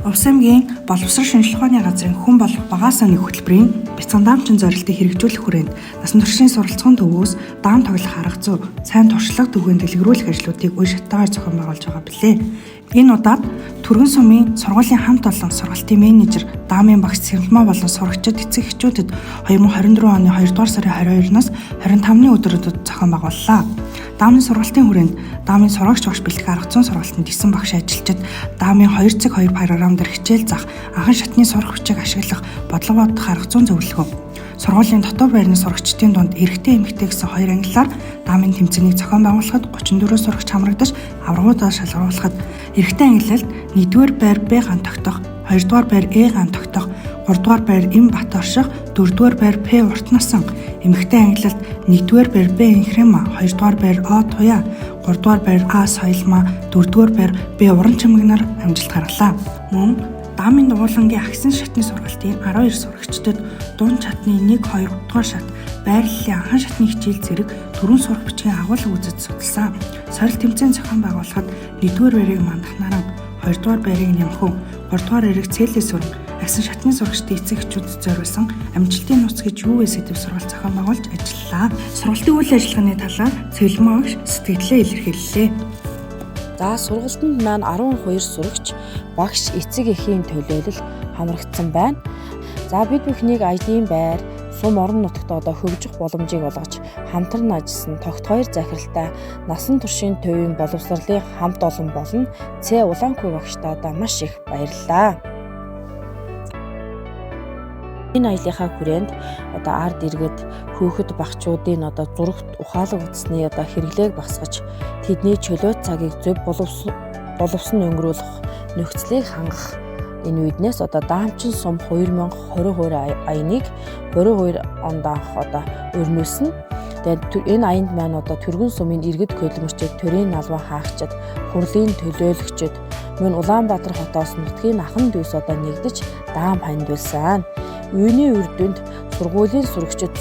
Улс аймгийн боловсрол шинжилгээ ухааны газрын хүн болох багаасаа нэг хөтөлбөрийн бяцхан даамчин зорилтыг хэрэгжүүлэх хүрээнд насан туршийн суралцсан төвөөс даам тоглох арга зүй, сайн туршлага түгээн дэлгэрүүлэх ажлуудыг үе шатаагаар зохион байгуулж байгаа билээ. Энэ удаад Түргэн сумын сургуулийн хамт олон сургалтын менежер, даамын багш Сэрэлмаа болон сурагчид эцэг эхчүүдэд 2024 оны 2 дугаар сарын 22-наас 25-ны өдрүүдэд зохион байгууллаа. Даамын сургалтын хүрээнд даамын сурагч багш бэлтгэх арга зүйн сургалтанд 9 багш ажилчид даамын 2/2 програмд хичээл заах, анхан шатны сурах хүчийг ашиглах, бодлого бодох арга зүйн зөвлөгөө. Сургуулийн дотоод байрны сурагчдын дунд эрэгтэй эмэгтэй гэсэн хоёр ангиллаар даамын тэмцээнийг зохион байгуулахад 34 сурагч хамрагдаж аврагуудаар шалгаруулахад эрэгтэй ангиллалд 1-р байр Б ган тогтох, 2-р байр Э ган тогтох, 3-р байр М бат орших, 4-р байр П урт насан, эмэгтэй ангиллалд 1-р байр Б инхрэма, 2-р байр О туяа, 3-р байр А соёлмаа, 4-р байр Б уран чимэгнэр амжилт гаргалаа. Мөн даамын дугуулангийн агсан шатны сургалтын 12 сурагчдад дунд шатны 1-2 дугаар шат, байрлалын анхан шатны хичээл зэрэг 4 сурах бичгийн агуулга үзэж судалсан. Сорилт тэмцээн зохион байгуулахад 1-р байрыг Мандах наран, 2-р байрыг Нямхүү, 3-р байрыг Цээлээс өрн агсан шатны сурагчдын эцэг эхчүүдэд зориулсан амжилтын нууц гэж юу вэ сэдв сургалт зохион байгуулж ажиллалаа. Сургалтын үйл ажиллагааны талаар Сэрэлмаа багш сэтгэлдээ илэрхийллээ. За сургалтанд маань 12 сурагч, багш, эцэг эхийн төлөөлөл хамрагдсан байна. За бид бүхнийг аялын байр, сум орон нутагт хөгжих боломжийг олгож хамтран ажилласан тогт 2 захиралтай насан туршийн төвийн боловсролын хамт олон болон Ц Улаанхуй багштайд маш их баярлалаа. Энэ аяллахаа хүрээнд ард иргэд хүүхэд багчуудын зурагт ухаалаг утасны хэрэглээг багасгаж тэдний чөлөө цагийг зөв боловсон өнгөрүүлэх нөхцөлийг хангах энэ үеднээс даамчин сум 2022 аяныг 22 онд анх өрнүүлсэн. Тэгээд энэ аянд маань Түргэн сумын иргэд хөдөлмөрчид, төрийн налбан хаагчид, хурлын төлөөлөгчид, мөн Улаанбаатар хотоос нутгийн ахан дүүс нэгдэж даам хандуулсан. Үүний үр дүнд сургуулийн сурагчид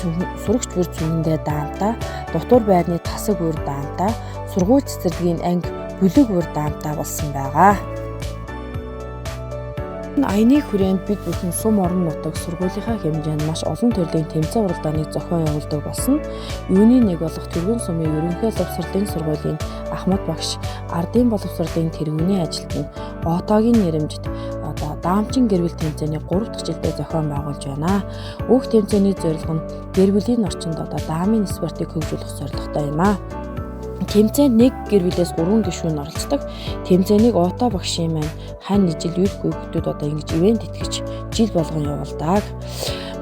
сурагч бүр цүнхэндээ даамтай, дотор байрны тасаг бүр даамтай, сургууль цэцэрлэгийн анги бүлэг бүр даамтай болсон байгаа. Аяны хүрээнд бид бүхэн сум орон нутаг сургуулийнхаа хэмжээнд маш олон төрлийн тэмцээн уралдааныг зохион явуулдаг болсон. Үүний нэг болох Түргэн сумын ерөнхий боловсролын сургуулийн Ахмад багш ардын боловсролын тэргүүний ажилтнанд Отоогийн нэрэмжит даамчин гэр бүл тэмцээний 3 дахь жилдээ зохион байгуулж байна. Уг тэмцээний зорилго нь гэр бүлийн орчинд даамын спортыг хөгжүүлэх зорилготой юм аа. Тэмцээнд нэг гэр бүлээс 3 гишүүн оролцдог. Тэмцээнийг Отоо багшийн маань хань жил үр хүүхдүүд ингэж ивент итгэж жил болгон явуулдаг.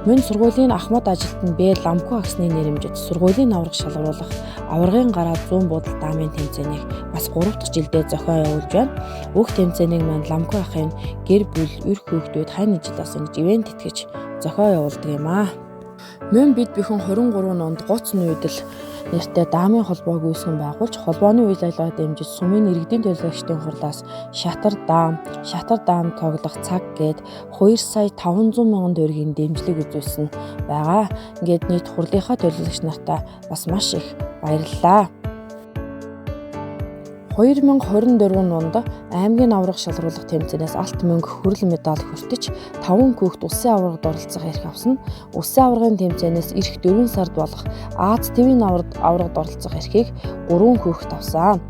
Мөн сургуулийн Ахмад ажилтнанд Б Ламхуу агсны нэрэмжит сургуулийн авраг шалгаруулах аврагын гараа 100 буудал даамын тэмцээнийг бас 3 дахь жилдээ зохион явуулж байна. Уг тэмцээнийг маань Ламхуу ахын гэр бүл үр хүүхдүүд хань жил ингэж ивент итгэж зохион явуулдаг юм аа. Мөн бид бүхэн 23 онд гоц нүүдэл нэртэй даамын холбоог үүсгэн байгуулж холбооны үйл ажиллагаа дэмжиж сумын иргэдийн төлөөлөгчдийн хурлаас шатар даам тоглох цаг гээд 2 сая 500 мянган төгрөгийн дэмжлэг үзүүлсэн байгаа. Ингээд нийт хурлынхаа төлөөлөгч нартай бас маш их баярлалаа. 2024 онд аймгийн аврах шалгаруулах тэмцээнээс алт мөнгө, хүрэл медаль хүртэж 5 хүүхэд улсын аврагад оролцох эрх авсан. Улсын аврагын тэмцээнээс эх 4 сард болох Аз твийн аврагад оролцох эрхийг 3 хүүхэд авсан.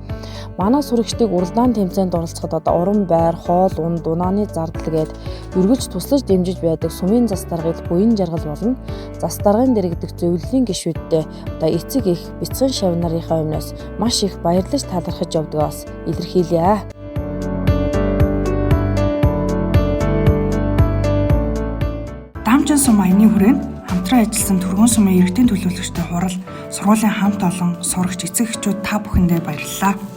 Манай сурагчдыг уралдаан тэмцээнд оролцоход уран байр, хоол, унд, унааны зардал гээд үргэлж туслаж дэмжиж байдаг сумын зас даргыг буян жаргал болон зас даргын дэргэдэх зөвлөлийн гишүүдтэй эцэг их бяцхан шав нарынхаа өмнөөс маш их баярлаж талархаж явдгаас илэрхийлье. Даамчин сум аяны хүрээнд хамтран ажилласан Түргэн сумын иргэдийн төлөөлөгчдийн хурал, сургуулийн хамт олон сурагч эцэг эхчүүд та бүхэндээ баярлалаа.